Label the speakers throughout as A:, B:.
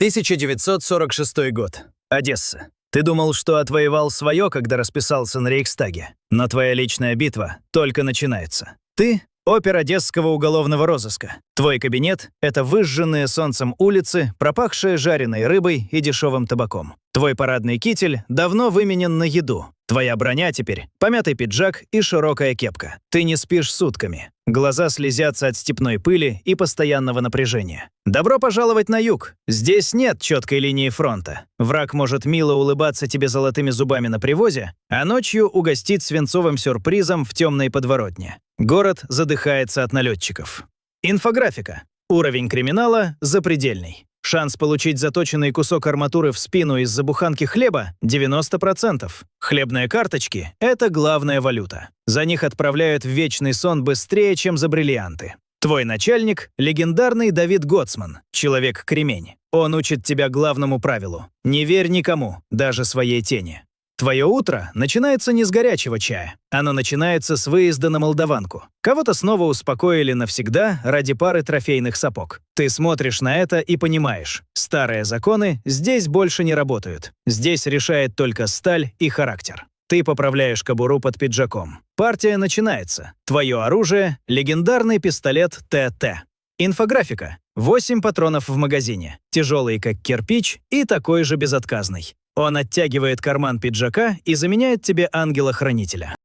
A: 1946 год. Одесса. Ты думал, что отвоевал свое, когда расписался на Рейхстаге. Но твоя личная битва только начинается. Ты — опер одесского уголовного розыска. Твой кабинет — это выжженные солнцем улицы, пропахшие жареной рыбой и дешевым табаком. Твой парадный китель давно выменен на еду. Твоя броня теперь — помятый пиджак и широкая кепка. Ты не спишь сутками. Глаза слезятся от степной пыли и постоянного напряжения. Добро пожаловать на юг. Здесь нет четкой линии фронта. Враг может мило улыбаться тебе золотыми зубами на привозе, а ночью угостить свинцовым сюрпризом в темной подворотне. Город задыхается от налетчиков. Инфографика. Уровень криминала запредельный. Шанс получить заточенный кусок арматуры в спину из-за буханки хлеба — 90%. Хлебные карточки — это главная валюта. За них отправляют в вечный сон быстрее, чем за бриллианты. Твой начальник — легендарный Давид Гоцман, человек-кремень. Он учит тебя главному правилу — не верь никому, даже своей тени. Твое утро начинается не с горячего чая. Оно начинается с выезда на Молдаванку. Кого-то снова успокоили навсегда ради пары трофейных сапог. Ты смотришь на это и понимаешь, старые законы здесь больше не работают. Здесь решает только сталь и характер. Ты поправляешь кобуру под пиджаком. Партия начинается. Твое оружие — легендарный пистолет ТТ. Инфографика. 8 патронов в магазине. Тяжелый, как кирпич, и такой же безотказный. Он оттягивает карман пиджака и заменяет тебе ангела-хранителя.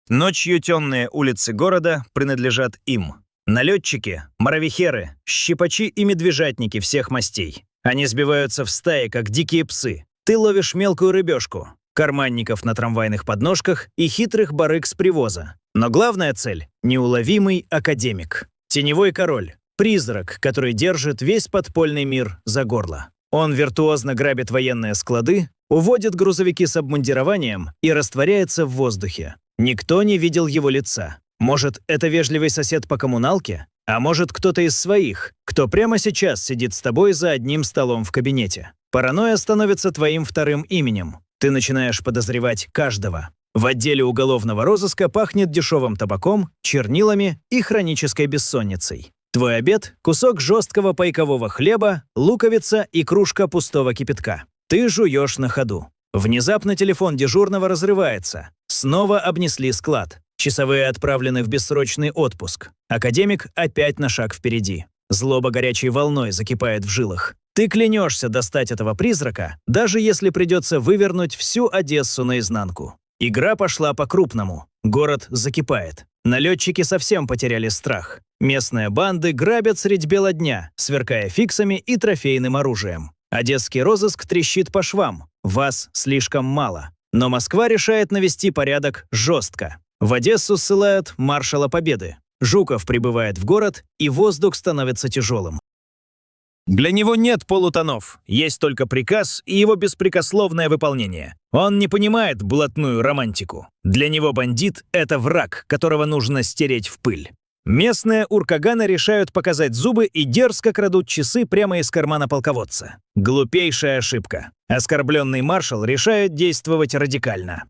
A: Ночью темные улицы города принадлежат им. Налетчики, моровихеры, щипачи и медвежатники всех мастей. Они сбиваются в стаи, как дикие псы. Ты ловишь мелкую рыбешку, карманников на трамвайных подножках и хитрых барыг с привоза. Но главная цель — неуловимый академик. Теневой король, призрак, который держит весь подпольный мир за горло. Он виртуозно грабит военные склады, уводит грузовики с обмундированием и растворяется в воздухе. Никто не видел его лица. Может, это вежливый сосед по коммуналке? А может, кто-то из своих, кто прямо сейчас сидит с тобой за одним столом в кабинете. Паранойя становится твоим вторым именем. Ты начинаешь подозревать каждого. В отделе уголовного розыска пахнет дешевым табаком, чернилами и хронической бессонницей. Твой обед — кусок жесткого пайкового хлеба, луковица и кружка пустого кипятка. Ты жуешь на ходу. Внезапно телефон дежурного разрывается. Снова обнесли склад. Часовые отправлены в бессрочный отпуск. Академик опять на шаг впереди. Злоба горячей волной закипает в жилах. Ты клянешься достать этого призрака, даже если придется вывернуть всю Одессу наизнанку. Игра пошла по-крупному. Город закипает. Налетчики совсем потеряли страх. Местные банды грабят средь бела дня, сверкая фиксами и трофейным оружием. Одесский розыск трещит по швам. Вас слишком мало. Но Москва решает навести порядок жестко. В Одессу ссылают маршала Победы. Жуков прибывает в город, и воздух становится тяжелым. Для него нет полутонов, есть только приказ и его беспрекословное выполнение. Он не понимает блатную романтику. Для него бандит — это враг, которого нужно стереть в пыль. Местные уркаганы решают показать зубы и дерзко крадут часы прямо из кармана полководца. Глупейшая ошибка. Оскорбленный маршал решает действовать радикально.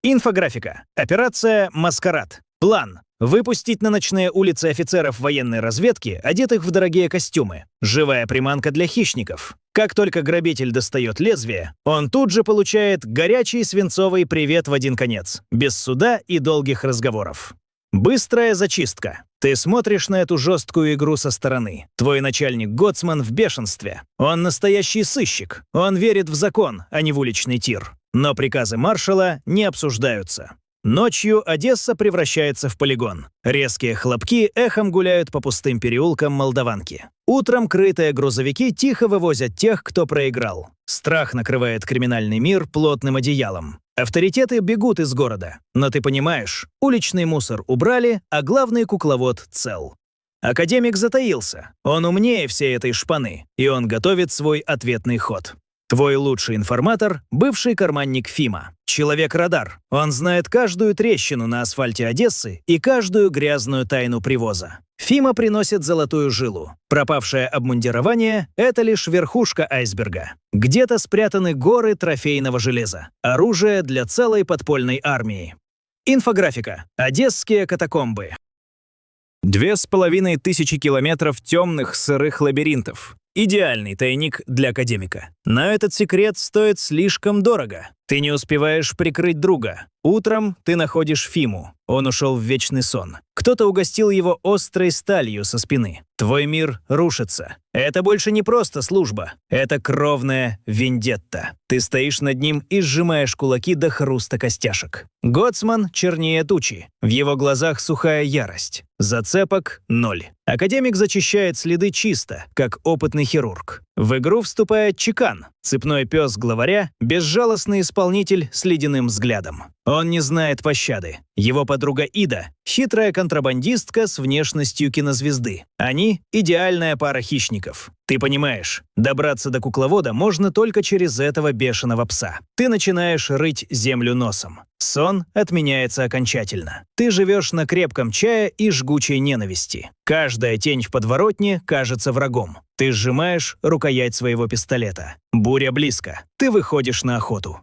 A: Инфографика. Операция «Маскарад». План. Выпустить на ночные улицы офицеров военной разведки, одетых в дорогие костюмы. Живая приманка для хищников. Как только грабитель достает лезвие, он тут же получает горячий свинцовый привет в один конец, без суда и долгих разговоров. Быстрая зачистка. Ты смотришь на эту жесткую игру со стороны. Твой начальник Гоцман в бешенстве. Он настоящий сыщик. Он верит в закон, а не в уличный тир. Но приказы маршала не обсуждаются. Ночью Одесса превращается в полигон. Резкие хлопки эхом гуляют по пустым переулкам Молдаванки. Утром крытые грузовики тихо вывозят тех, кто проиграл. Страх накрывает криминальный мир плотным одеялом. Авторитеты бегут из города. Но ты понимаешь, уличный мусор убрали, а главный кукловод цел. Академик затаился. Он умнее всей этой шпаны, и он готовит свой ответный ход. Твой лучший информатор — бывший карманник Фима. Человек-радар. Он знает каждую трещину на асфальте Одессы и каждую грязную тайну привоза. Фима приносит золотую жилу. Пропавшее обмундирование — это лишь верхушка айсберга. Где-то спрятаны горы трофейного железа. Оружие для целой подпольной армии. Инфографика. Одесские катакомбы. 2500 километров темных сырых лабиринтов. Идеальный тайник для академика. Но этот секрет стоит слишком дорого. Ты не успеваешь прикрыть друга. Утром ты находишь Фиму. Он ушел в вечный сон. Кто-то угостил его острой сталью со спины. Твой мир рушится. Это больше не просто служба. Это кровная вендетта. Ты стоишь над ним и сжимаешь кулаки до хруста костяшек. Гоцман чернее тучи. В его глазах сухая ярость. Зацепок – 0. Академик зачищает следы чисто, как опытный хирург. В игру вступает Чекан, цепной пес главаря, безжалостный исполнитель с ледяным взглядом. Он не знает пощады. Его подруга Ида – хитрая контрабандистка с внешностью кинозвезды. Они – идеальная пара хищников. Ты понимаешь, добраться до кукловода можно только через этого бешеного пса. Ты начинаешь рыть землю носом. Сон отменяется окончательно. Ты живешь на крепком чае и жгучей ненависти. Каждая тень в подворотне кажется врагом. Ты сжимаешь рукоять своего пистолета. Буря близко. Ты выходишь на охоту.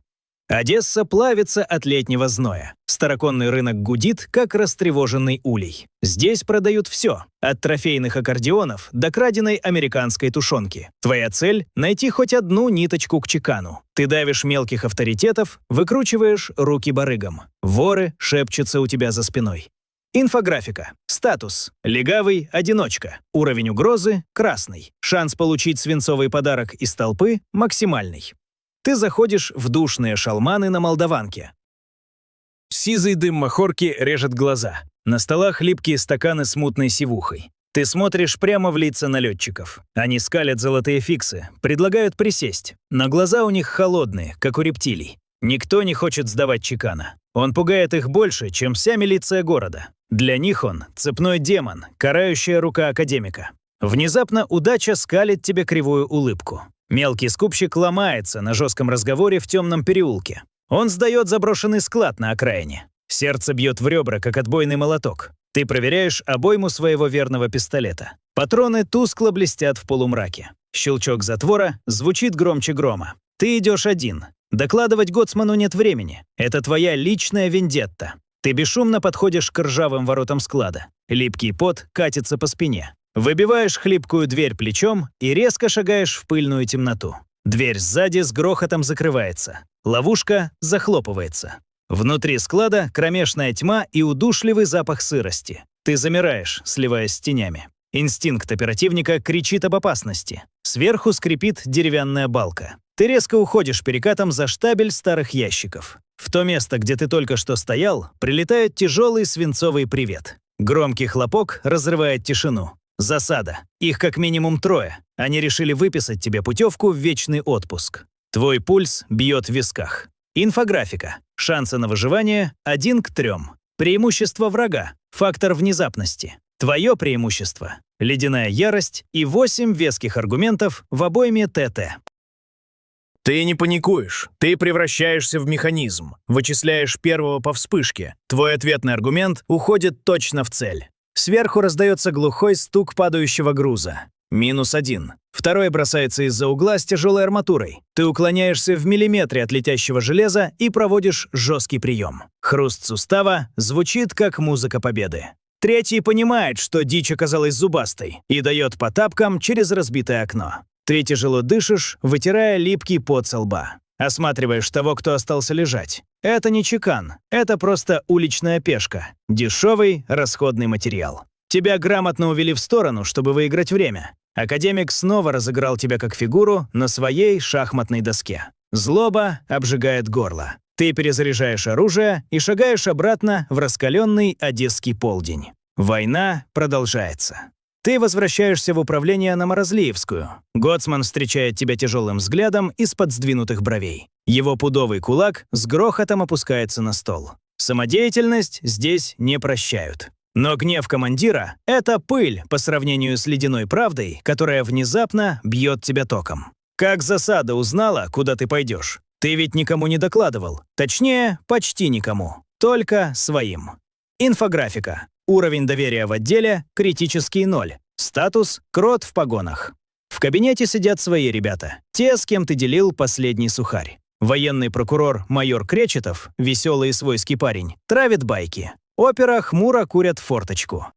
A: Одесса плавится от летнего зноя. Староконный рынок гудит, как растревоженный улей. Здесь продают все, от трофейных аккордеонов до краденой американской тушенки. Твоя цель – найти хоть одну ниточку к Чекану. Ты давишь мелких авторитетов, выкручиваешь руки барыгам. Воры шепчутся у тебя за спиной. Инфографика. Статус. Легавый, одиночка. Уровень угрозы – красный. Шанс получить свинцовый подарок из толпы – максимальный. Ты заходишь в душные шалманы на Молдаванке. Сизый дым махорки режет глаза. На столах липкие стаканы с мутной сивухой. Ты смотришь прямо в лица налетчиков. Они скалят золотые фиксы, предлагают присесть. Но глаза у них холодные, как у рептилий. Никто не хочет сдавать Чекана. Он пугает их больше, чем вся милиция города. Для них он – цепной демон, карающая рука академика. Внезапно удача скалит тебе кривую улыбку. Мелкий скупщик ломается на жестком разговоре в темном переулке. Он сдает заброшенный склад на окраине. Сердце бьет в ребра, как отбойный молоток. Ты проверяешь обойму своего верного пистолета. Патроны тускло блестят в полумраке. Щелчок затвора звучит громче грома. Ты идешь один. Докладывать Гоцману нет времени. Это твоя личная вендетта. Ты бесшумно подходишь к ржавым воротам склада. Липкий пот катится по спине. Выбиваешь хлипкую дверь плечом и резко шагаешь в пыльную темноту. Дверь сзади с грохотом закрывается. Ловушка захлопывается. Внутри склада кромешная тьма и удушливый запах сырости. Ты замираешь, сливаясь с тенями. Инстинкт оперативника кричит об опасности. Сверху скрипит деревянная балка. Ты резко уходишь перекатом за штабель старых ящиков. В то место, где ты только что стоял, прилетает тяжелый свинцовый привет. Громкий хлопок разрывает тишину. Засада. Их как минимум 3. Они решили выписать тебе путевку в вечный отпуск. Твой пульс бьет в висках. Инфографика. Шансы на выживание 1 к 3. Преимущество врага. Фактор внезапности. Твое преимущество. Ледяная ярость и 8 веских аргументов в обойме ТТ. Ты не паникуешь, ты превращаешься в механизм, вычисляешь первого по вспышке. Твой ответный аргумент уходит точно в цель. Сверху раздается глухой стук падающего груза. -1. Второй бросается из-за угла с тяжелой арматурой. Ты уклоняешься в миллиметре от летящего железа и проводишь жесткий прием. Хруст сустава звучит, как музыка победы. Третий понимает, что дичь оказалась зубастой, и дает по тапкам через разбитое окно. Ты тяжело дышишь, вытирая липкий пот со лба. Осматриваешь того, кто остался лежать. Это не Чекан, это просто уличная пешка. Дешевый, расходный материал. Тебя грамотно увели в сторону, чтобы выиграть время. Академик снова разыграл тебя как фигуру на своей шахматной доске. Злоба обжигает горло. Ты перезаряжаешь оружие и шагаешь обратно в раскаленный одесский полдень. Война продолжается. Ты возвращаешься в управление на Морозлиевскую. Гоцман встречает тебя тяжелым взглядом из-под сдвинутых бровей. Его пудовый кулак с грохотом опускается на стол. Самодеятельность здесь не прощают. Но гнев командира — это пыль по сравнению с ледяной правдой, которая внезапно бьет тебя током. Как засада узнала, куда ты пойдешь? Ты ведь никому не докладывал. Точнее, почти никому. Только своим. Инфографика. Уровень доверия в отделе – критический 0. Статус – крот в погонах. В кабинете сидят свои ребята. Те, с кем ты делил последний сухарь. Военный прокурор майор Кречетов, веселый и свойский парень, травит байки. Опера хмуро курят форточку.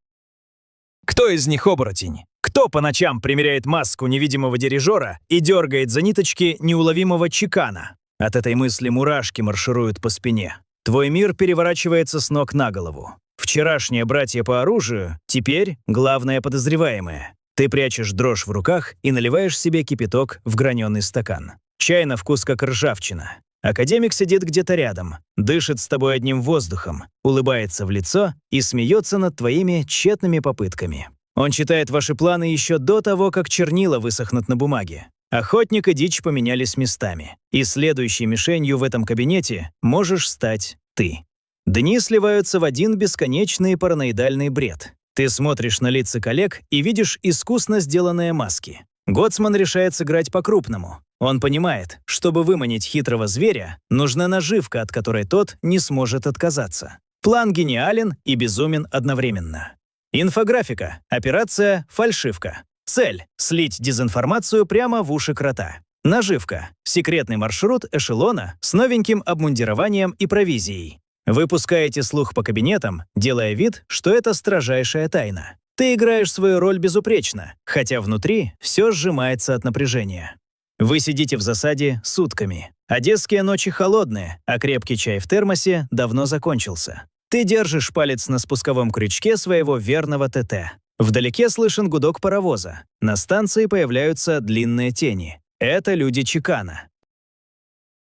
B: Кто из них оборотень?
A: Кто по ночам примеряет маску невидимого дирижера и дергает за ниточки неуловимого чекана? От этой мысли мурашки маршируют по спине. Твой мир переворачивается с ног на голову. Вчерашние братья по оружию теперь главное подозреваемое. Ты прячешь дрожь в руках и наливаешь себе кипяток в граненый стакан. Чай на вкус как ржавчина. Академик сидит где-то рядом, дышит с тобой одним воздухом, улыбается в лицо и смеется над твоими тщетными попытками. Он читает ваши планы еще до того, как чернила высохнут на бумаге. Охотник и дичь поменялись местами. И следующей мишенью в этом кабинете можешь стать ты. Дни сливаются в один бесконечный параноидальный бред. Ты смотришь на лица коллег и видишь искусно сделанные маски. Гоцман решает сыграть по-крупному. Он понимает, чтобы выманить хитрого зверя, нужна наживка, от которой тот не сможет отказаться. План гениален и безумен одновременно. Инфографика. Операция «Фальшивка». Цель – слить дезинформацию прямо в уши крота. Наживка – секретный маршрут эшелона с новеньким обмундированием и провизией. Вы пускаете слух по кабинетам, делая вид, что это строжайшая тайна. Ты играешь свою роль безупречно, хотя внутри все сжимается от напряжения. Вы сидите в засаде сутками. Одесские ночи холодные, а крепкий чай в термосе давно закончился. Ты держишь палец на спусковом крючке своего верного ТТ. Вдалеке слышен гудок паровоза. На станции появляются длинные тени. Это люди чекана.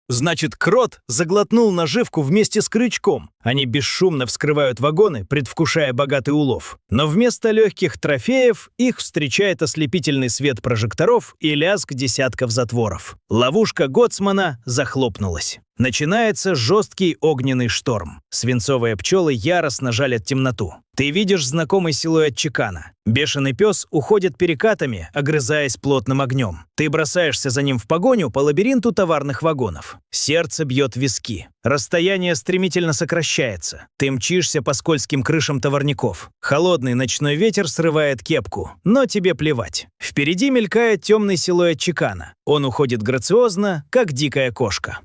A: Значит, крот заглотнул наживку вместе с крючком. Они бесшумно вскрывают вагоны, предвкушая богатый улов. Но вместо легких трофеев их встречает ослепительный свет прожекторов и лязг десятков затворов. Ловушка Гоцмана захлопнулась. Начинается жесткий огненный шторм. Свинцовые пчелы яростно жалят темноту. Ты видишь знакомый силуэт чекана. Бешеный пес уходит перекатами, огрызаясь плотным огнем. Ты бросаешься за ним в погоню по лабиринту товарных вагонов. Сердце бьет в виски. Расстояние стремительно сокращается. Ты мчишься по скользким крышам товарников. Холодный ночной ветер срывает кепку, но тебе плевать. Впереди мелькает темный силуэт чекана. Он уходит грациозно, как дикая кошка.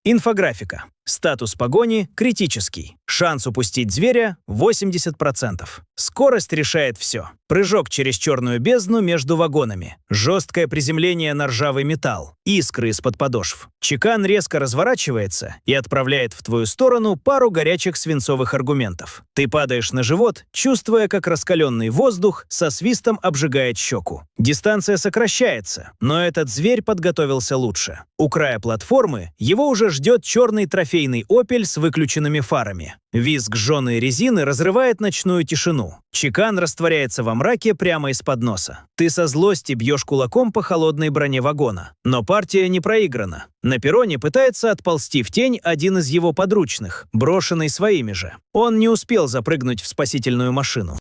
A: Инфографика. Статус погони критический. Шанс упустить зверя 80%. Скорость решает все. Прыжок через черную бездну между вагонами. Жесткое приземление на ржавый металл. Искры из-под подошв. Чекан резко разворачивается и отправляет в твою сторону пару горячих свинцовых аргументов. Ты падаешь на живот, чувствуя, как раскаленный воздух со свистом обжигает щеку. Дистанция сокращается, но этот зверь подготовился лучше. У края платформы его уже ждет черный трофейный «Опель» с выключенными фарами. Визг жженой резины разрывает ночную тишину. Чекан растворяется во мраке прямо из-под носа. Ты со злости бьешь кулаком по холодной броне вагона. Но партия не проиграна. На перроне пытается отползти в тень один из его подручных, брошенный своими же. Он не успел запрыгнуть в спасительную машину.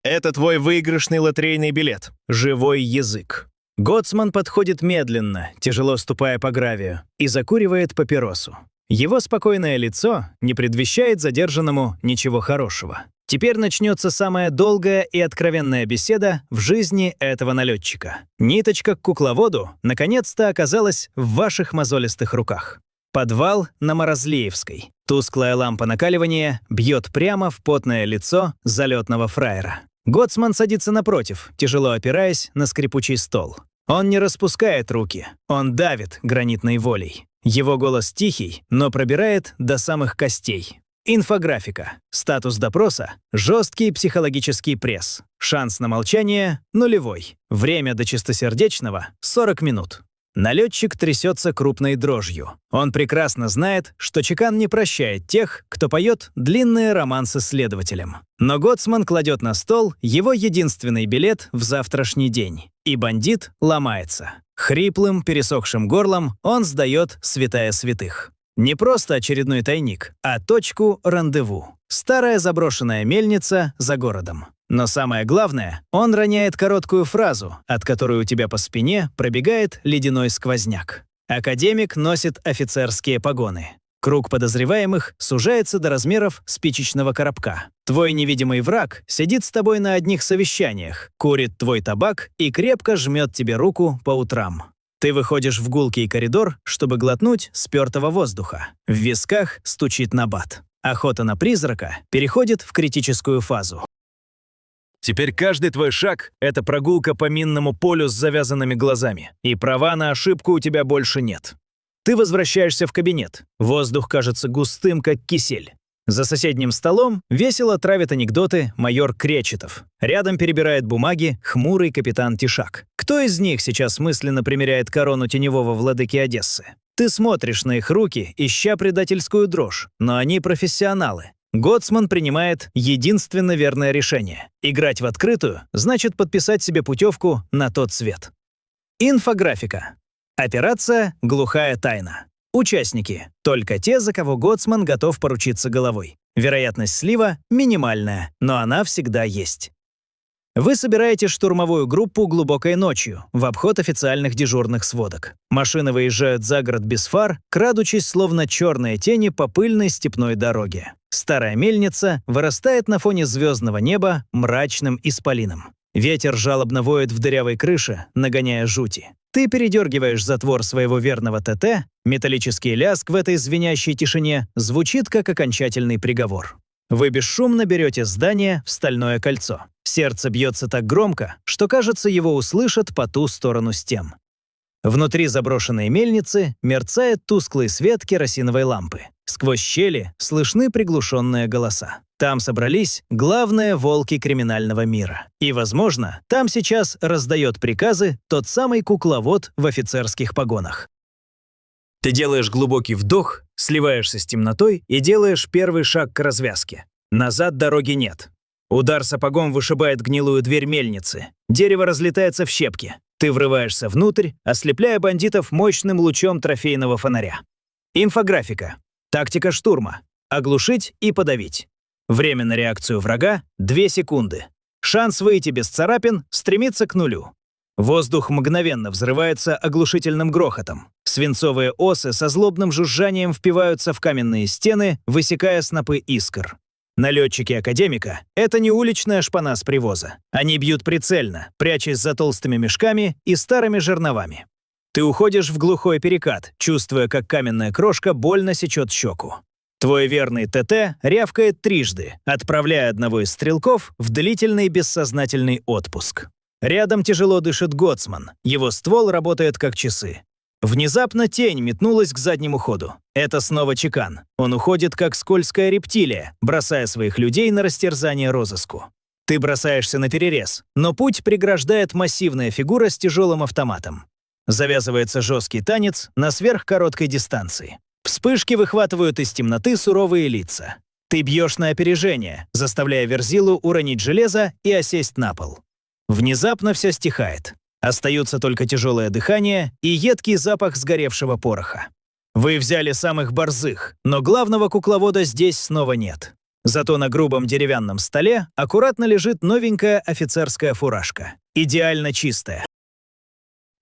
A: Это твой выигрышный лотерейный билет. Живой язык. Гоцман подходит медленно, тяжело ступая по гравию, и закуривает папиросу. Его спокойное лицо не предвещает задержанному ничего хорошего. Теперь начнется самая долгая и откровенная беседа в жизни этого налетчика. Ниточка к кукловоду наконец-то оказалась в ваших мозолистых руках. Подвал на Морозлеевской. Тусклая лампа накаливания бьет прямо в потное лицо залетного фраера. Гоцман садится напротив, тяжело опираясь на скрипучий стол. Он не распускает руки, он давит гранитной волей. Его голос тихий, но пробирает до самых костей. Инфографика. Статус допроса – жесткий психологический пресс. Шанс на молчание – нулевой. Время до чистосердечного – 40 минут. Налетчик трясется крупной дрожью. Он прекрасно знает, что чекан не прощает тех, кто поет длинные романсы следователям. Но Гоцман кладет на стол его единственный билет в завтрашний день. И бандит ломается. Хриплым, пересохшим горлом он сдает святая святых. Не просто очередной тайник, а точку рандеву. Старая заброшенная мельница за городом. Но самое главное, он роняет короткую фразу, от которой у тебя по спине пробегает ледяной сквозняк. Академик носит офицерские погоны. Круг подозреваемых сужается до размеров спичечного коробка. Твой невидимый враг сидит с тобой на одних совещаниях, курит твой табак и крепко жмет тебе руку по утрам. Ты выходишь в гулкий коридор, чтобы глотнуть спёртого воздуха. В висках стучит набат. Охота на призрака переходит в критическую фазу. Теперь каждый твой шаг — это прогулка по минному полю с завязанными глазами, и права на ошибку у тебя больше нет. Ты возвращаешься в кабинет. Воздух кажется густым, как кисель. За соседним столом весело травит анекдоты майор Кречетов. Рядом перебирает бумаги хмурый капитан Тишак. Кто из них сейчас мысленно примеряет корону теневого владыки Одессы? Ты смотришь на их руки, ища предательскую дрожь, но они профессионалы. Гоцман принимает единственно верное решение. Играть в открытую значит подписать себе путевку на тот свет. Инфографика. Операция «Глухая тайна». Участники – только те, за кого Гоцман готов поручиться головой. Вероятность слива минимальная, но она всегда есть. Вы собираете штурмовую группу глубокой ночью, в обход официальных дежурных сводок. Машины выезжают за город без фар, крадучись словно черные тени по пыльной степной дороге. Старая мельница вырастает на фоне звездного неба мрачным исполином. Ветер жалобно воет в дырявой крыше, нагоняя жути. Ты передергиваешь затвор своего верного ТТ, металлический лязг в этой звенящей тишине звучит как окончательный приговор. Вы бесшумно берете здание в стальное кольцо. Сердце бьется так громко, что, кажется, его услышат по ту сторону стен. Внутри заброшенной мельницы мерцает тусклый свет керосиновой лампы. Сквозь щели слышны приглушенные голоса. Там собрались главные волки криминального мира. И, возможно, там сейчас раздает приказы тот самый кукловод в офицерских погонах. Ты делаешь глубокий вдох, сливаешься с темнотой и делаешь первый шаг к развязке. Назад дороги нет. Удар сапогом вышибает гнилую дверь мельницы. Дерево разлетается в щепки. Ты врываешься внутрь, ослепляя бандитов мощным лучом трофейного фонаря. Инфографика. Тактика штурма. Оглушить и подавить. Время на реакцию врага — 2 секунды. Шанс выйти без царапин стремится к нулю. Воздух мгновенно взрывается оглушительным грохотом. Свинцовые осы со злобным жужжанием впиваются в каменные стены, высекая снопы искр. Налетчики академика — это не уличная шпана с привоза. Они бьют прицельно, прячась за толстыми мешками и старыми жерновами. Ты уходишь в глухой перекат, чувствуя, как каменная крошка больно сечет щеку. Твой верный ТТ рявкает трижды, отправляя одного из стрелков в длительный бессознательный отпуск. Рядом тяжело дышит Гоцман, его ствол работает как часы. Внезапно тень метнулась к заднему ходу. Это снова чекан. Он уходит, как скользкая рептилия, бросая своих людей на растерзание розыску. Ты бросаешься на перерез, но путь преграждает массивная фигура с тяжелым автоматом. Завязывается жесткий танец на сверхкороткой дистанции. Вспышки выхватывают из темноты суровые лица. Ты бьешь на опережение, заставляя Верзилу уронить железо и осесть на пол. Внезапно все стихает. Остаются только тяжелое дыхание и едкий запах сгоревшего пороха. Вы взяли самых борзых, но главного кукловода здесь снова нет. Зато на грубом деревянном столе аккуратно лежит новенькая офицерская фуражка. Идеально чистая.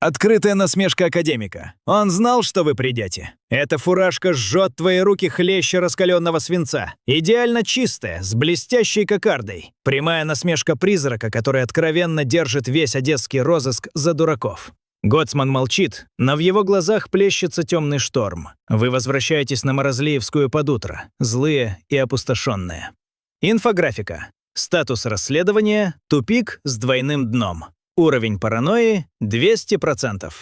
A: Открытая насмешка академика. Он знал, что вы придете. Эта фуражка жжет твои руки хлеще раскаленного свинца. Идеально чистая, с блестящей кокардой. Прямая насмешка призрака, который откровенно держит весь одесский розыск за дураков. Гоцман молчит, но в его глазах плещется темный шторм. Вы возвращаетесь на Морозлиевскую под утро, злые и опустошенные. Инфографика. Статус расследования – тупик с двойным дном. Уровень паранойи – 200%.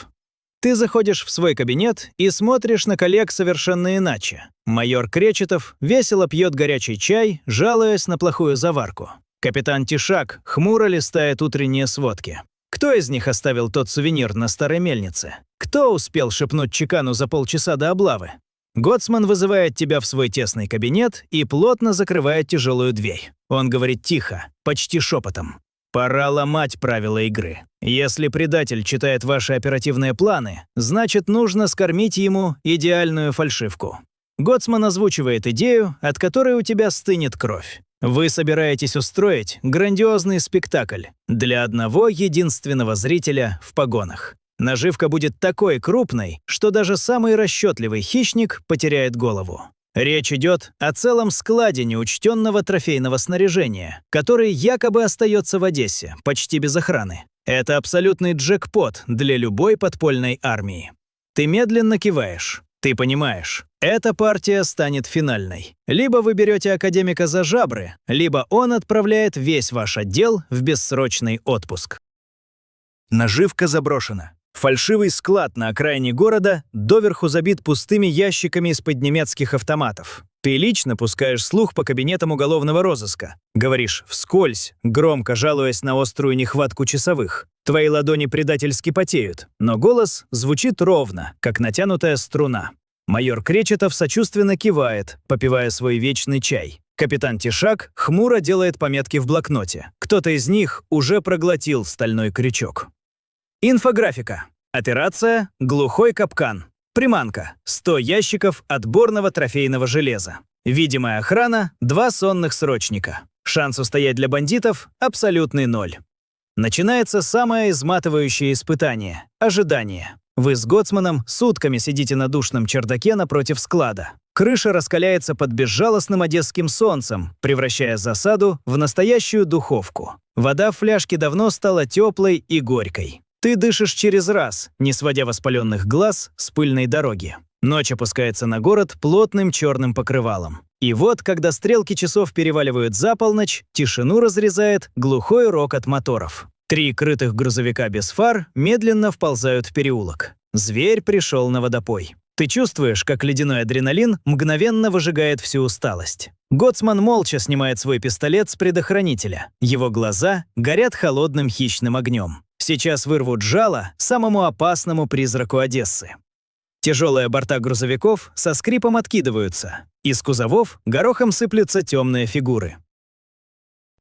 A: Ты заходишь в свой кабинет и смотришь на коллег совершенно иначе. Майор Кречетов весело пьет горячий чай, жалуясь на плохую заварку. Капитан Тишак хмуро листает утренние сводки. Кто из них оставил тот сувенир на старой мельнице? Кто успел шепнуть чекану за полчаса до облавы? Гоцман вызывает тебя в свой тесный кабинет и плотно закрывает тяжелую дверь. Он говорит тихо, почти шепотом. Пора ломать правила игры. Если предатель читает ваши оперативные планы, значит, нужно скормить ему идеальную фальшивку. Гоцман озвучивает идею, от которой у тебя стынет кровь. Вы собираетесь устроить грандиозный спектакль для одного единственного зрителя в погонах. Наживка будет такой крупной, что даже самый расчетливый хищник потеряет голову. Речь идет о целом складе неучтенного трофейного снаряжения, который якобы остается в Одессе, почти без охраны. Это абсолютный джекпот для любой подпольной армии. Ты медленно киваешь. Ты понимаешь, эта партия станет финальной. Либо вы берете академика за жабры, либо он отправляет весь ваш отдел в бессрочный отпуск. Наживка заброшена. Фальшивый склад на окраине города доверху забит пустыми ящиками из-под немецких автоматов. Ты лично пускаешь слух по кабинетам уголовного розыска. Говоришь вскользь, громко жалуясь на острую нехватку часовых. Твои ладони предательски потеют, но голос звучит ровно, как натянутая струна. Майор Кречетов сочувственно кивает, попивая свой вечный чай. Капитан Тишак хмуро делает пометки в блокноте. Кто-то из них уже проглотил стальной крючок. Инфографика. Операция «Глухой капкан». Приманка. 100 ящиков отборного трофейного железа. Видимая охрана – 2 сонных срочника. Шанс устоять для бандитов – абсолютный 0. Начинается самое изматывающее испытание – ожидание. Вы с Гоцманом сутками сидите на душном чердаке напротив склада. Крыша раскаляется под безжалостным одесским солнцем, превращая засаду в настоящую духовку. Вода в фляжке давно стала теплой и горькой. Ты дышишь через раз, не сводя воспаленных глаз с пыльной дороги. Ночь опускается на город плотным черным покрывалом. И вот, когда стрелки часов переваливают за полночь, тишину разрезает глухой рокот моторов. 3 крытых грузовика без фар медленно вползают в переулок. Зверь пришел на водопой. Ты чувствуешь, как ледяной адреналин мгновенно выжигает всю усталость. Гоцман молча снимает свой пистолет с предохранителя. Его глаза горят холодным хищным огнем. Сейчас вырвут жало самому опасному призраку Одессы. Тяжелые борта грузовиков со скрипом откидываются. Из кузовов горохом сыплются темные фигуры.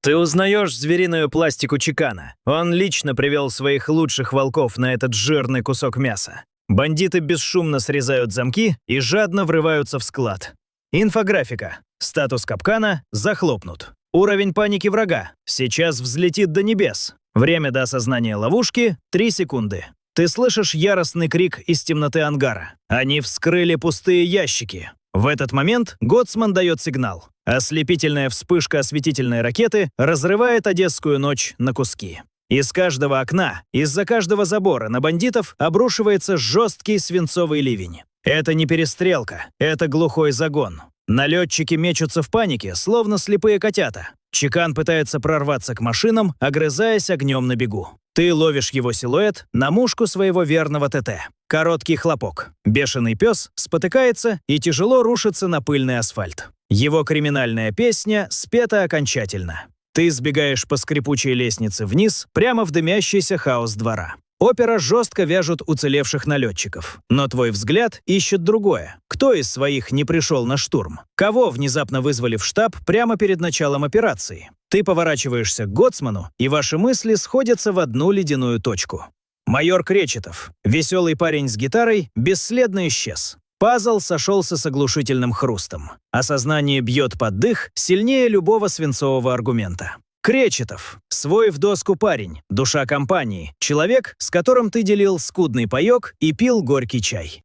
A: Ты узнаешь звериную пластику Чекана. Он лично привел своих лучших волков на этот жирный кусок мяса. Бандиты бесшумно срезают замки и жадно врываются в склад. Инфографика. Статус капкана захлопнут. Уровень паники врага сейчас взлетит до небес. Время до осознания ловушки – 3 секунды. Ты слышишь яростный крик из темноты ангара. Они вскрыли пустые ящики. В этот момент Гоцман дает сигнал. Ослепительная вспышка осветительной ракеты разрывает одесскую ночь на куски. Из каждого окна, из-за каждого забора на бандитов обрушивается жесткий свинцовый ливень. Это не перестрелка, это глухой загон. Налетчики мечутся в панике, словно слепые котята. Чекан пытается прорваться к машинам, огрызаясь огнем на бегу. Ты ловишь его силуэт на мушку своего верного ТТ. Короткий хлопок. Бешеный пес спотыкается и тяжело рушится на пыльный асфальт. Его криминальная песня спета окончательно. Ты сбегаешь по скрипучей лестнице вниз, прямо в дымящийся хаос двора. Опера жестко вяжут уцелевших налетчиков. Но твой взгляд ищет другое. Кто из своих не пришел на штурм? Кого внезапно вызвали в штаб прямо перед началом операции? Ты поворачиваешься к Гоцману, и ваши мысли сходятся в одну ледяную точку. Майор Кречетов, веселый парень с гитарой, бесследно исчез. Пазл сошелся с оглушительным хрустом. Осознание бьет под дых сильнее любого свинцового аргумента. Кречетов, свой в доску парень, душа компании, человек, с которым ты делил скудный паёк и пил горький чай.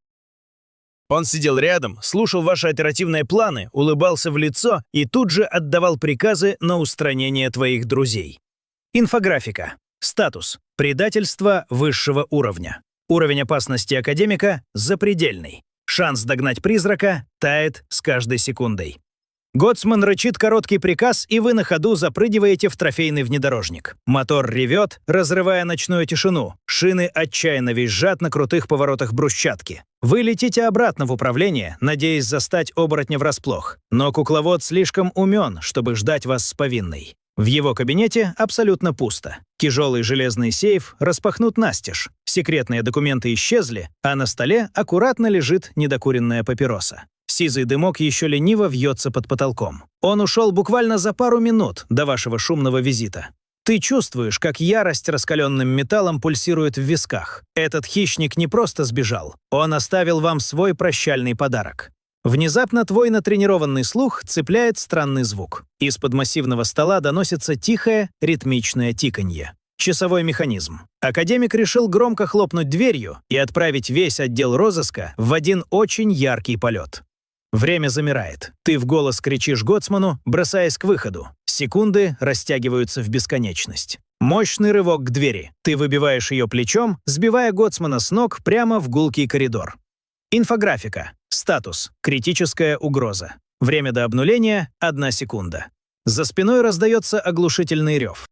A: Он сидел рядом, слушал ваши оперативные планы, улыбался в лицо и тут же отдавал приказы на устранение твоих друзей. Инфографика. Статус. Предательство высшего уровня. Уровень опасности академика запредельный. Шанс догнать призрака тает с каждой секундой. Гоцман рычит короткий приказ, и вы на ходу запрыгиваете в трофейный внедорожник. Мотор ревет, разрывая ночную тишину. Шины отчаянно визжат на крутых поворотах брусчатки. Вы летите обратно в управление, надеясь застать оборотня врасплох. Но кукловод слишком умен, чтобы ждать вас с повинной. В его кабинете абсолютно пусто. Тяжелый железный сейф распахнут настежь. Секретные документы исчезли, а на столе аккуратно лежит недокуренная папироса. Сизый дымок еще лениво вьется под потолком. Он ушел буквально за пару минут до вашего шумного визита. Ты чувствуешь, как ярость раскаленным металлом пульсирует в висках. Этот хищник не просто сбежал. Он оставил вам свой прощальный подарок. Внезапно твой натренированный слух цепляет странный звук. Из-под массивного стола доносится тихое, ритмичное тиканье. Часовой механизм. Академик решил громко хлопнуть дверью и отправить весь отдел розыска в один очень яркий полет. Время замирает. Ты в голос кричишь Гоцману, бросаясь к выходу. Секунды растягиваются в бесконечность. Мощный рывок к двери. Ты выбиваешь ее плечом, сбивая Гоцмана с ног прямо в гулкий коридор. Инфографика. Статус. Критическая угроза. Время до обнуления — 1 секунда. За спиной раздается оглушительный рев.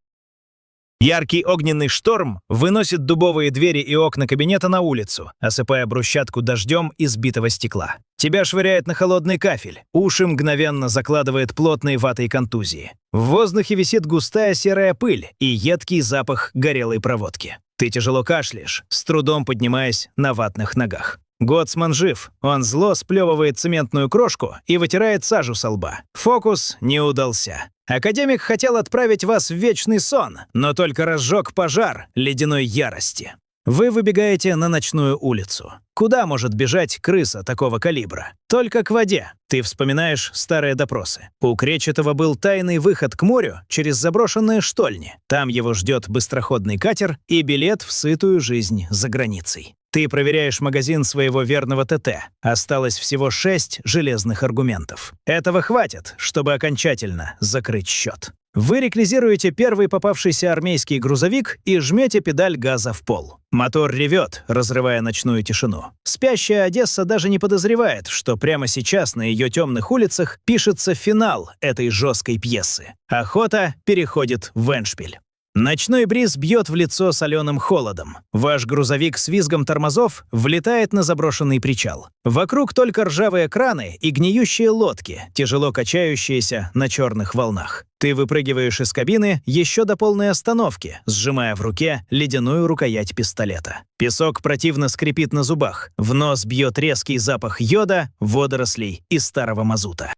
A: Яркий огненный шторм выносит дубовые двери и окна кабинета на улицу, осыпая брусчатку дождем из битого стекла. Тебя швыряет на холодный кафель, уши мгновенно закладывает плотной ватой контузии. В воздухе висит густая серая пыль и едкий запах горелой проводки. Ты тяжело кашляешь, с трудом поднимаясь на ватных ногах. Гоцман жив. Он зло сплевывает цементную крошку и вытирает сажу со лба. Фокус не удался. Академик хотел отправить вас в вечный сон, но только разжег пожар ледяной ярости. Вы выбегаете на ночную улицу. Куда может бежать крыса такого калибра? Только к воде. Ты вспоминаешь старые допросы. У Кречетова был тайный выход к морю через заброшенные штольни. Там его ждет быстроходный катер и билет в сытую жизнь за границей. Ты проверяешь магазин своего верного ТТ. Осталось всего 6 железных аргументов. Этого хватит, чтобы окончательно закрыть счет. Вы реквизируете первый попавшийся армейский грузовик и жмете педаль газа в пол. Мотор ревет, разрывая ночную тишину. Спящая Одесса даже не подозревает, что прямо сейчас на ее темных улицах пишется финал этой жесткой пьесы. Охота переходит в эндшпиль. Ночной бриз бьет в лицо соленым холодом. Ваш грузовик с визгом тормозов влетает на заброшенный причал. Вокруг только ржавые краны и гниющие лодки, тяжело качающиеся на черных волнах. Ты выпрыгиваешь из кабины еще до полной остановки, сжимая в руке ледяную рукоять пистолета. Песок противно скрипит на зубах. В нос бьет резкий запах йода, водорослей и старого мазута.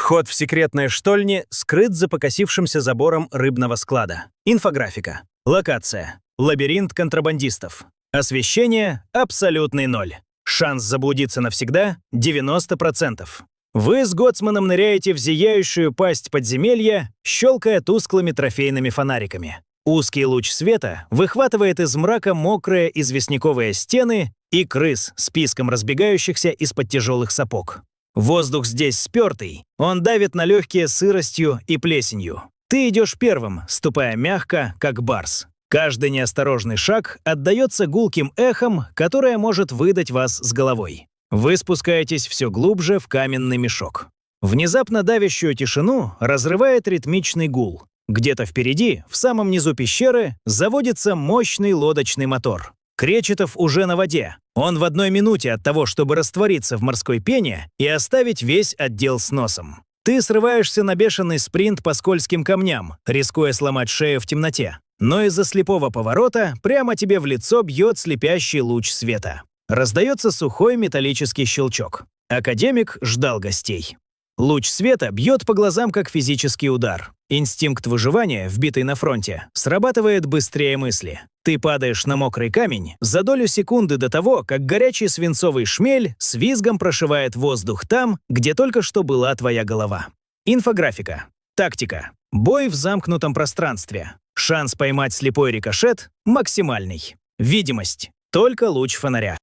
A: Вход в секретные штольни скрыт за покосившимся забором рыбного склада. Инфографика. Локация. Лабиринт контрабандистов. Освещение – абсолютный 0. Шанс заблудиться навсегда – 90%. Вы с Гоцманом ныряете в зияющую пасть подземелья, щелкая тусклыми трофейными фонариками. Узкий луч света выхватывает из мрака мокрые известняковые стены и крыс с писком разбегающихся из-под тяжелых сапог. Воздух здесь спёртый, он давит на легкие сыростью и плесенью. Ты идешь первым, ступая мягко, как барс. Каждый неосторожный шаг отдается гулким эхом, которое может выдать вас с головой. Вы спускаетесь все глубже в каменный мешок. Внезапно давящую тишину разрывает ритмичный гул. Где-то впереди, в самом низу пещеры, заводится мощный лодочный мотор. Кречетов уже на воде. Он в 1 минуте от того, чтобы раствориться в морской пене и оставить весь отдел с носом. Ты срываешься на бешеный спринт по скользким камням, рискуя сломать шею в темноте. Но из-за слепого поворота прямо тебе в лицо бьет слепящий луч света. Раздается сухой металлический щелчок. Академик ждал гостей. Луч света бьет по глазам как физический удар. Инстинкт выживания, вбитый на фронте, срабатывает быстрее мысли. Ты падаешь на мокрый камень за долю секунды до того, как горячий свинцовый шмель с визгом прошивает воздух там, где только что была твоя голова. Инфографика. Тактика. Бой в замкнутом пространстве. Шанс поймать слепой рикошет максимальный. Видимость. Только луч фонаря.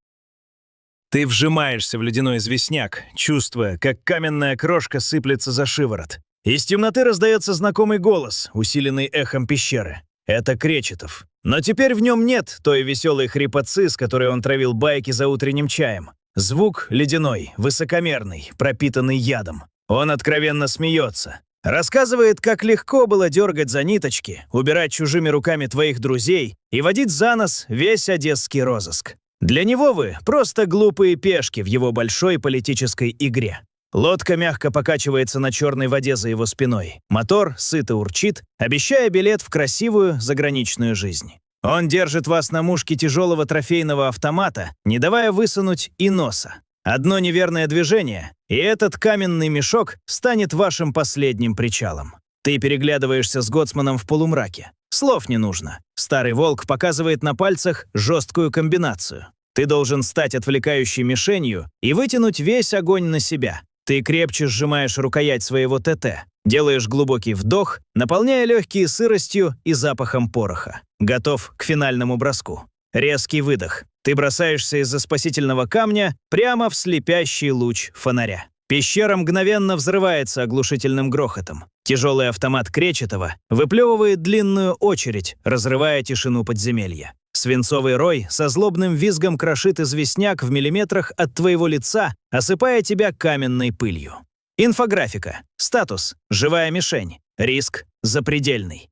A: Ты вжимаешься в ледяной известняк, чувствуя, как каменная крошка сыплется за шиворот. Из темноты раздается знакомый голос, усиленный эхом пещеры. Это Кречетов. Но теперь в нем нет той веселой хрипотцы, с которой он травил байки за утренним чаем. Звук ледяной, высокомерный, пропитанный ядом. Он откровенно смеется. Рассказывает, как легко было дергать за ниточки, убирать чужими руками твоих друзей и водить за нос весь одесский розыск. Для него вы просто глупые пешки в его большой политической игре. Лодка мягко покачивается на черной воде за его спиной. Мотор сыто урчит, обещая билет в красивую заграничную жизнь. Он держит вас на мушке тяжелого трофейного автомата, не давая высунуть и носа. Одно неверное движение, и этот каменный мешок станет вашим последним причалом. Ты переглядываешься с Гоцманом в полумраке. Слов не нужно. Старый волк показывает на пальцах жесткую комбинацию. Ты должен стать отвлекающей мишенью и вытянуть весь огонь на себя. Ты крепче сжимаешь рукоять своего ТТ, делаешь глубокий вдох, наполняя легкие сыростью и запахом пороха. Готов к финальному броску. Резкий выдох. Ты бросаешься из-за спасительного камня прямо в слепящий луч фонаря. Пещера мгновенно взрывается оглушительным грохотом. Тяжелый автомат Кречетова выплевывает длинную очередь, разрывая тишину подземелья. Свинцовый рой со злобным визгом крошит известняк в миллиметрах от твоего лица, осыпая тебя каменной пылью. Инфографика. Статус. Живая мишень. Риск. Запредельный.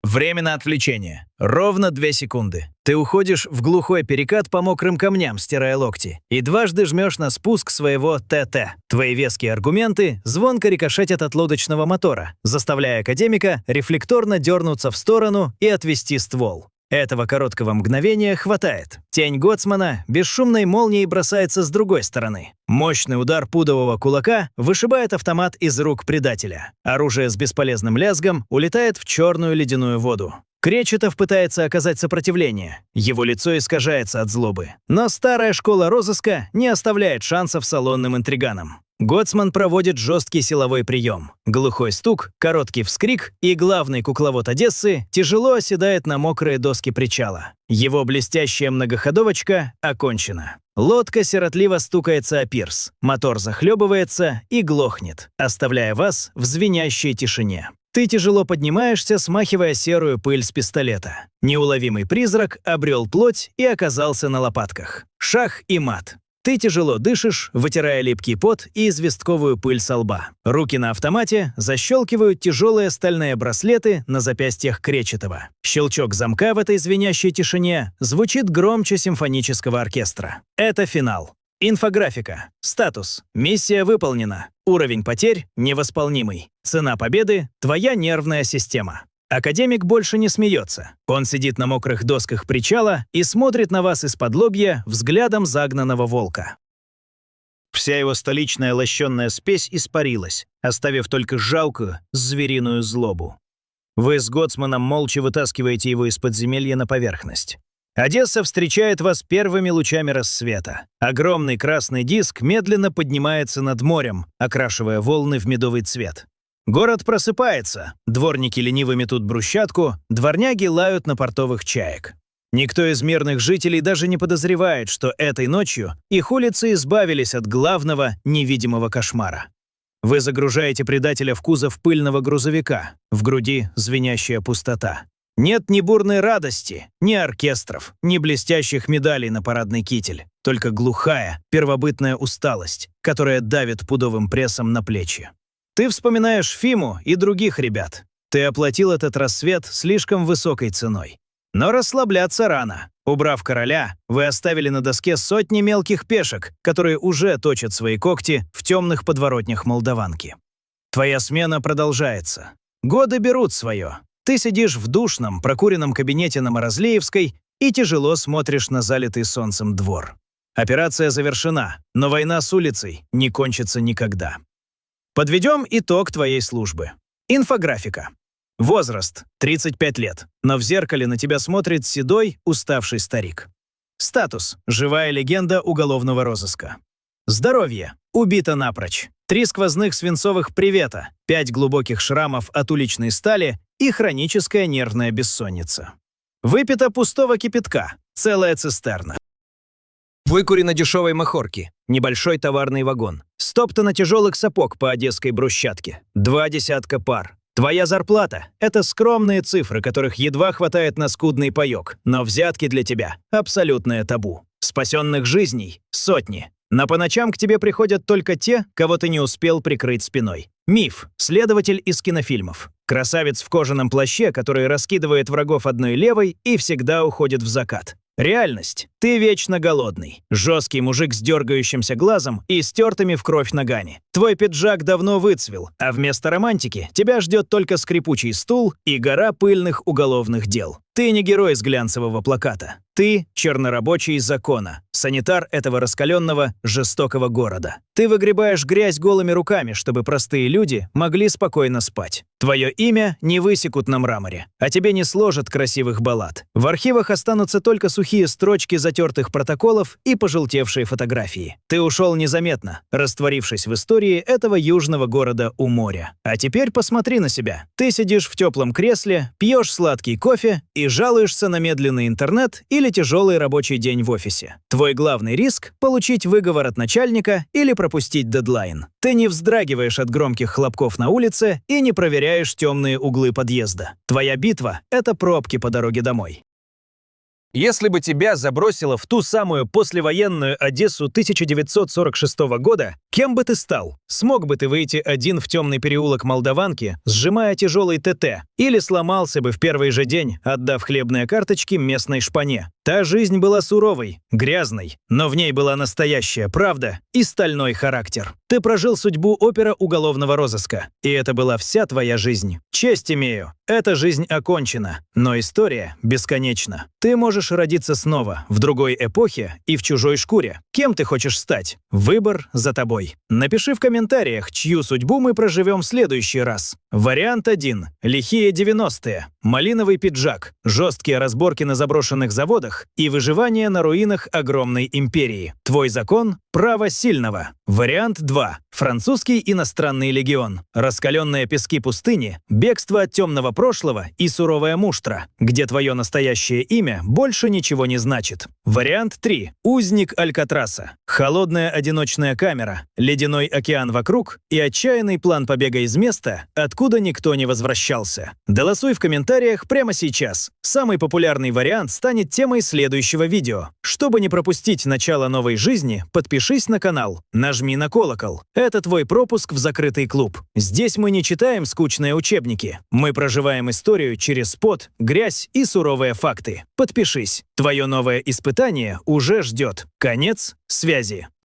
A: Время на отвлечение. Ровно 2 секунды. Ты уходишь в глухой перекат по мокрым камням, стирая локти, и дважды жмешь на спуск своего ТТ. Твои веские аргументы звонко рикошетят от лодочного мотора, заставляя академика рефлекторно дернуться в сторону и отвести ствол. Этого короткого мгновения хватает. Тень Гоцмана бесшумной молнией бросается с другой стороны. Мощный удар пудового кулака вышибает автомат из рук предателя. Оружие с бесполезным лязгом улетает в черную ледяную воду. Кречетов пытается оказать сопротивление. Его лицо искажается от злобы. Но старая школа розыска не оставляет шансов салонным интриганам. Гоцман проводит жесткий силовой прием. Глухой стук, короткий вскрик, и главный кукловод Одессы тяжело оседает на мокрые доски причала. Его блестящая многоходовочка окончена. Лодка сиротливо стукается о пирс. Мотор захлебывается и глохнет, оставляя вас в звенящей тишине. Ты тяжело поднимаешься, смахивая серую пыль с пистолета. Неуловимый призрак обрел плоть и оказался на лопатках. Шах и мат. Ты тяжело дышишь, вытирая липкий пот и известковую пыль со лба. Руки на автомате защелкивают тяжелые стальные браслеты на запястьях Кречетова. Щелчок замка в этой звенящей тишине звучит громче симфонического оркестра. Это финал. Инфографика. Статус. Миссия выполнена. Уровень потерь невосполнимый. Цена победы – твоя нервная система. Академик больше не смеется. Он сидит на мокрых досках причала и смотрит на вас из-под лобья взглядом загнанного волка. Вся его столичная лощенная спесь испарилась, оставив только жалкую, звериную злобу. Вы с Гоцманом молча вытаскиваете его из подземелья на поверхность. Одесса встречает вас первыми лучами рассвета. Огромный красный диск медленно поднимается над морем, окрашивая волны в медовый цвет. Город просыпается, дворники лениво метут брусчатку, дворняги лают на портовых чаек. Никто из мирных жителей даже не подозревает, что этой ночью их улицы избавились от главного невидимого кошмара. Вы загружаете предателя в кузов пыльного грузовика, в груди звенящая пустота. Нет ни бурной радости, ни оркестров, ни блестящих медалей на парадный китель, только глухая, первобытная усталость, которая давит пудовым прессом на плечи. Ты вспоминаешь Фиму и других ребят. Ты оплатил этот рассвет слишком высокой ценой. Но расслабляться рано. Убрав короля, вы оставили на доске сотни мелких пешек, которые уже точат свои когти в темных подворотнях Молдаванки. Твоя смена продолжается. Годы берут свое. Ты сидишь в душном, прокуренном кабинете на Морозлеевской и тяжело смотришь на залитый солнцем двор. Операция завершена, но война с улицей не кончится никогда. Подведем итог твоей службы. Инфографика. Возраст – 35 лет, но в зеркале на тебя смотрит седой, уставший старик. Статус – живая легенда уголовного розыска. Здоровье – убито напрочь. 3 сквозных свинцовых привета, 5 глубоких шрамов от уличной стали и хроническая нервная бессонница. Выпито пустого кипятка, целая цистерна. Выкурено дешевой махорки, небольшой товарный вагон. Стоптано тяжелых сапог по одесской брусчатке. 2 десятка пар. Твоя зарплата – это скромные цифры, которых едва хватает на скудный паёк, но взятки для тебя – абсолютное табу. Спасенных жизней – сотни. Но по ночам к тебе приходят только те, кого ты не успел прикрыть спиной. Миф – следователь из кинофильмов. Красавец в кожаном плаще, который раскидывает врагов одной левой и всегда уходит в закат. Реальность. Ты вечно голодный. Жесткий мужик с дергающимся глазом и стертыми в кровь ногами. Твой пиджак давно выцвел, а вместо романтики тебя ждет только скрипучий стул и гора пыльных уголовных дел. Ты не герой с глянцевого плаката. Ты – чернорабочий закона, санитар этого раскаленного, жестокого города. Ты выгребаешь грязь голыми руками, чтобы простые люди могли спокойно спать. Твое имя не высекут на мраморе, а тебе не сложат красивых баллад. В архивах останутся только сухие строчки затертых протоколов и пожелтевшие фотографии. Ты ушел незаметно, растворившись в истории этого южного города у моря. А теперь посмотри на себя. Ты сидишь в теплом кресле, пьешь сладкий кофе и жалуешься на медленный интернет или тяжелый рабочий день в офисе. Твой главный риск – получить выговор от начальника или пропустить дедлайн. Ты не вздрагиваешь от громких хлопков на улице и не проверяешь темные углы подъезда. Твоя битва – это пробки по дороге домой. Если бы тебя забросило в ту самую послевоенную Одессу 1946 года, кем бы ты стал? Смог бы ты выйти один в темный переулок Молдаванки, сжимая тяжелый ТТ, или сломался бы в первый же день, отдав хлебные карточки местной шпане? Та жизнь была суровой, грязной, но в ней была настоящая правда и стальной характер. Ты прожил судьбу опера уголовного розыска, и это была вся твоя жизнь. Честь имею, эта жизнь окончена, но история бесконечна. Ты можешь родиться снова, в другой эпохе и в чужой шкуре. Кем ты хочешь стать? Выбор за тобой. Напиши в комментариях, чью судьбу мы проживем в следующий раз. Вариант 1. Лихие 90-е. Малиновый пиджак. Жесткие разборки на заброшенных заводах и выживание на руинах огромной империи. Твой закон – право сильного. Вариант 2. Французский иностранный легион. Раскаленные пески пустыни, бегство от темного прошлого и суровая муштра, где твое настоящее имя больше ничего не значит. Вариант 3. Узник Алькатраса. Холодная одиночная камера, ледяной океан вокруг и отчаянный план побега из места, откуда никто не возвращался. Голосуй в комментариях прямо сейчас. Самый популярный вариант станет темой следующего видео. Чтобы не пропустить начало новой жизни, подпишись на канал, нажми на колокол. Это твой пропуск в закрытый клуб. Здесь мы не читаем скучные учебники. Мы проживаем историю через пот, грязь и суровые факты. Подпишись. Твое новое испытание уже ждет. Конец связи.